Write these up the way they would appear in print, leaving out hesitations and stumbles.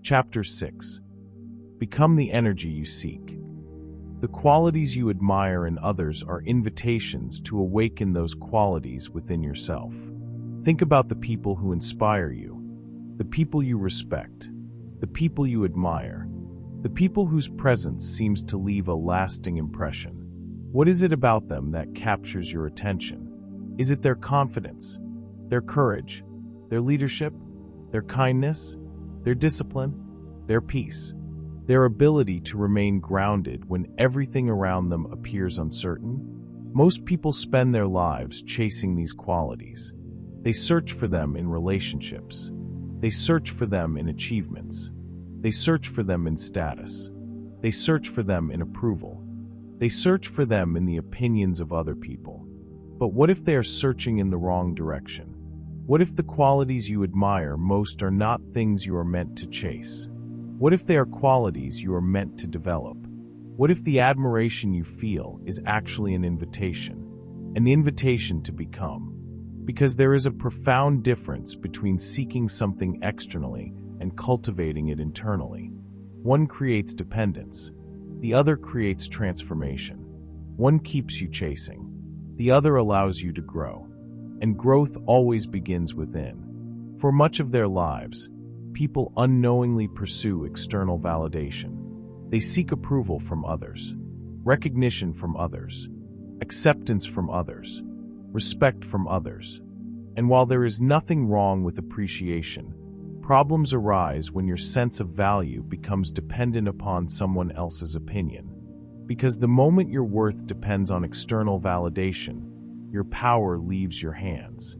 Chapter 6. Become the energy you seek. The qualities you admire in others are invitations to awaken those qualities within yourself. Think about the people who inspire you, the people you respect, the people you admire, the people whose presence seems to leave a lasting impression. What is it about them that captures your attention? Is it their confidence, their courage, their leadership, their kindness, their discipline, their peace, their ability to remain grounded when everything around them appears uncertain? Most people spend their lives chasing these qualities. They search for them in relationships. They search for them in achievements. They search for them in status. They search for them in approval. They search for them in the opinions of other people. But what if they are searching in the wrong direction? What if the qualities you admire most are not things you are meant to chase? What if they are qualities you are meant to develop? What if the admiration you feel is actually an invitation to become? Because there is a profound difference between seeking something externally and cultivating it internally. One creates dependence. The other creates transformation. One keeps you chasing. The other allows you to grow. And growth always begins within. For much of their lives, people unknowingly pursue external validation. They seek approval from others, recognition from others, acceptance from others, respect from others. And while there is nothing wrong with appreciation, problems arise when your sense of value becomes dependent upon someone else's opinion. Because the moment your worth depends on external validation, your power leaves your hands.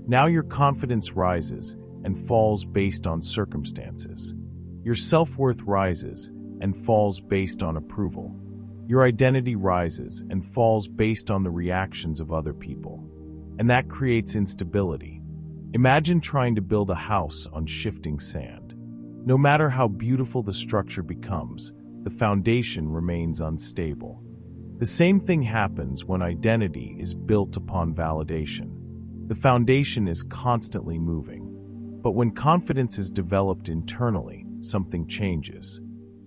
Now your confidence rises and falls based on circumstances. Your self-worth rises and falls based on approval. Your identity rises and falls based on the reactions of other people. And that creates instability. Imagine trying to build a house on shifting sand. No matter how beautiful the structure becomes, the foundation remains unstable. The same thing happens when identity is built upon validation. The foundation is constantly moving. But when confidence is developed internally, something changes.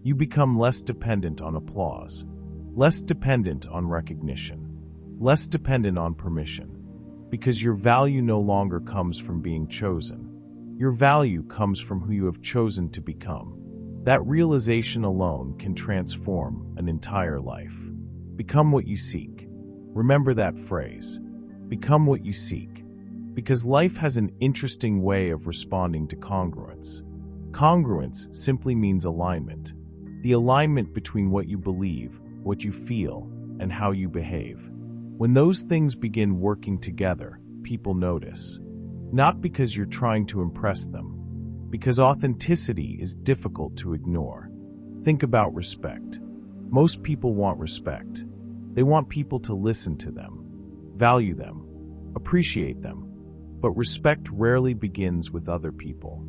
You become less dependent on applause, less dependent on recognition, less dependent on permission. Because your value no longer comes from being chosen. Your value comes from who you have chosen to become. That realization alone can transform an entire life. Become what you seek. Remember that phrase. Become what you seek. Because life has an interesting way of responding to congruence. Congruence simply means alignment. The alignment between what you believe, what you feel, and how you behave. When those things begin working together, people notice. Not because you're trying to impress them, because authenticity is difficult to ignore. Think about respect. Most people want respect. They want people to listen to them, value them, appreciate them. But respect rarely begins with other people.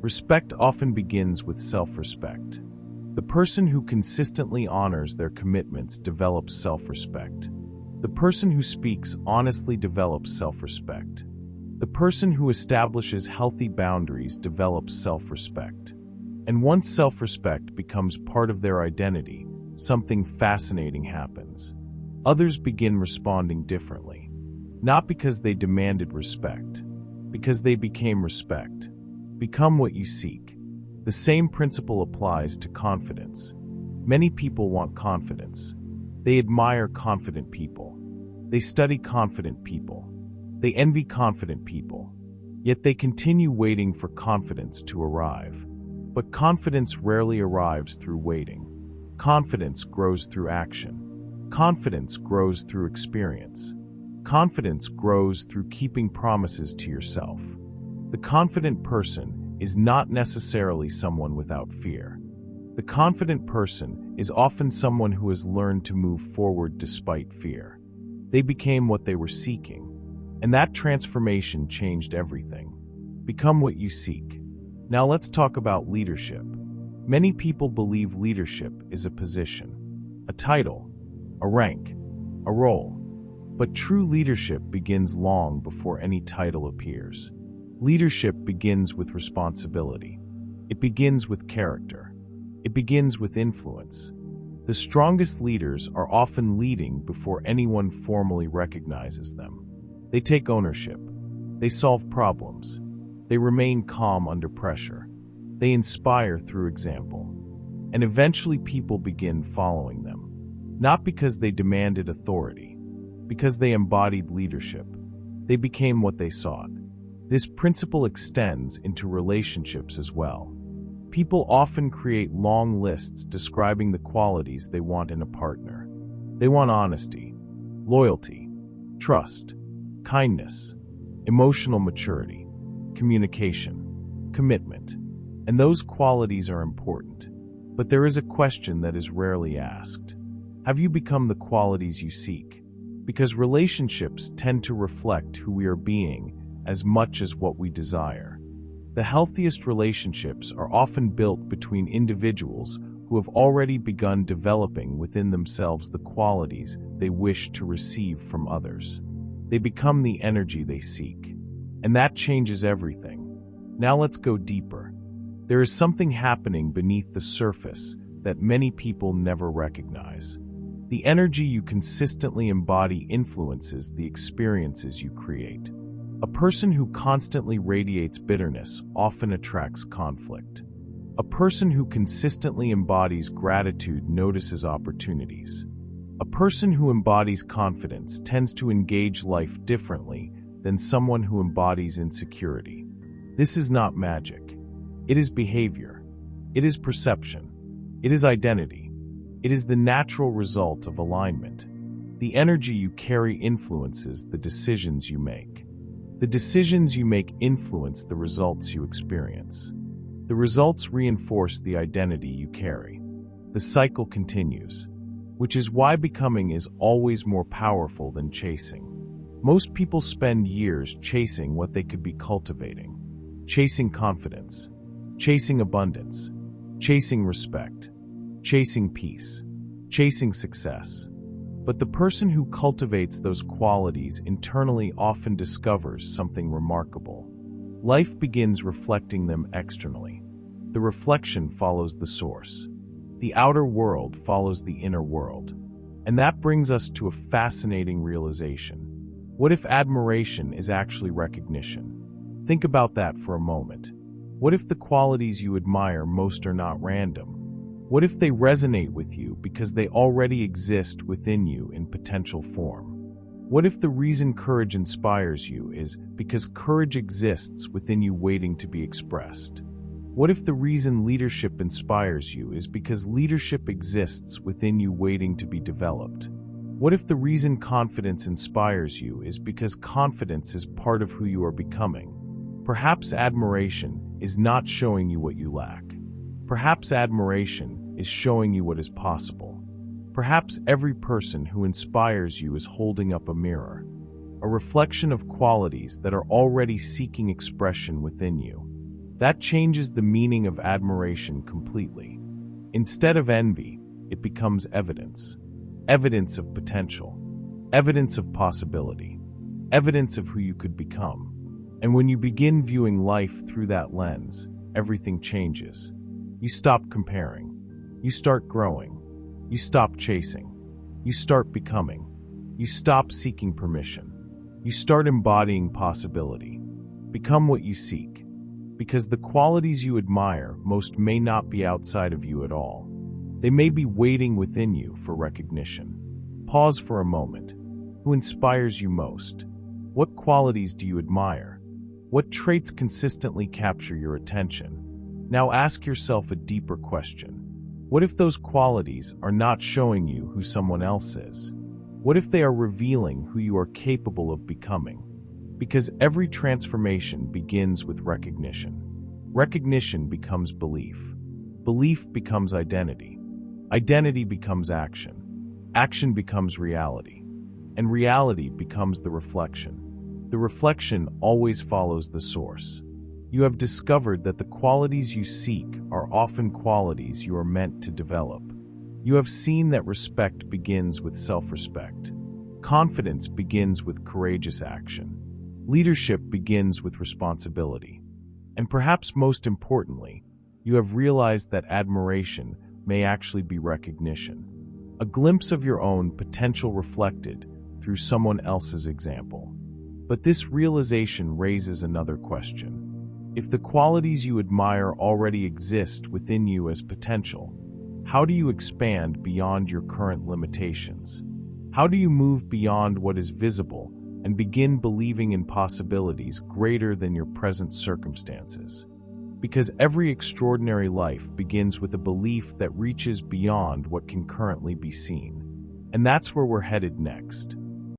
Respect often begins with self-respect. The person who consistently honors their commitments develops self-respect. The person who speaks honestly develops self-respect. The person who establishes healthy boundaries develops self-respect. And once self-respect becomes part of their identity, something fascinating happens. Others begin responding differently. Not because they demanded respect, because they became respect. Become what you seek. The same principle applies to confidence. Many people want confidence. They admire confident people. They study confident people. They envy confident people. Yet they continue waiting for confidence to arrive. But confidence rarely arrives through waiting. Confidence grows through action. Confidence grows through experience. Confidence grows through keeping promises to yourself. The confident person is not necessarily someone without fear. The confident person is often someone who has learned to move forward despite fear. They became what they were seeking, and that transformation changed everything. Become what you seek. Now let's talk about leadership. Many people believe leadership is a position, a title, a rank, a role. But true leadership begins long before any title appears. Leadership begins with responsibility. It begins with character. It begins with influence. The strongest leaders are often leading before anyone formally recognizes them. They take ownership. They solve problems. They remain calm under pressure. They inspire through example. And eventually people begin following them. Not because they demanded authority, because they embodied leadership. They became what they sought. This principle extends into relationships as well. People often create long lists describing the qualities they want in a partner. They want honesty, loyalty, trust, kindness, emotional maturity, communication, commitment. And those qualities are important. But there is a question that is rarely asked. Have you become the qualities you seek? Because relationships tend to reflect who we are being as much as what we desire. The healthiest relationships are often built between individuals who have already begun developing within themselves the qualities they wish to receive from others. They become the energy they seek. And that changes everything. Now let's go deeper. There is something happening beneath the surface that many people never recognize. The energy you consistently embody influences the experiences you create. A person who constantly radiates bitterness often attracts conflict. A person who consistently embodies gratitude notices opportunities. A person who embodies confidence tends to engage life differently than someone who embodies insecurity. This is not magic. It is behavior. It is perception. It is identity. It is the natural result of alignment. The energy you carry influences the decisions you make. The decisions you make influence the results you experience. The results reinforce the identity you carry. The cycle continues, which is why becoming is always more powerful than chasing. Most people spend years chasing what they could be cultivating. Chasing confidence, chasing abundance, chasing respect, chasing peace, chasing success. But the person who cultivates those qualities internally often discovers something remarkable. Life begins reflecting them externally. The reflection follows the source. The outer world follows the inner world. And that brings us to a fascinating realization. What if admiration is actually recognition? Think about that for a moment. What if the qualities you admire most are not random? What if they resonate with you because they already exist within you in potential form? What if the reason courage inspires you is because courage exists within you waiting to be expressed? What if the reason leadership inspires you is because leadership exists within you waiting to be developed? What if the reason confidence inspires you is because confidence is part of who you are becoming? Perhaps admiration is not showing you what you lack. Perhaps admiration is showing you what is possible. Perhaps every person who inspires you is holding up a mirror, a reflection of qualities that are already seeking expression within you. That changes the meaning of admiration completely. Instead of envy, it becomes evidence. Evidence of potential. Evidence of possibility. Evidence of who you could become. And when you begin viewing life through that lens, everything changes. You stop comparing. You start growing. You stop chasing. You start becoming. You stop seeking permission. You start embodying possibility. Become what you seek. Because the qualities you admire most may not be outside of you at all. They may be waiting within you for recognition. Pause for a moment. Who inspires you most? What qualities do you admire? What traits consistently capture your attention? Now ask yourself a deeper question. What if those qualities are not showing you who someone else is? What if they are revealing who you are capable of becoming? Because every transformation begins with recognition. Recognition becomes belief. Belief becomes identity. Identity becomes action. Action becomes reality. And reality becomes the reflection. The reflection always follows the source. You have discovered that the qualities you seek are often qualities you are meant to develop. You have seen that respect begins with self-respect. Confidence begins with courageous action. Leadership begins with responsibility. And perhaps most importantly, you have realized that admiration may actually be recognition, a glimpse of your own potential reflected through someone else's example. But this realization raises another question. If the qualities you admire already exist within you as potential, how do you expand beyond your current limitations? How do you move beyond what is visible and begin believing in possibilities greater than your present circumstances? Because every extraordinary life begins with a belief that reaches beyond what can currently be seen. And that's where we're headed next.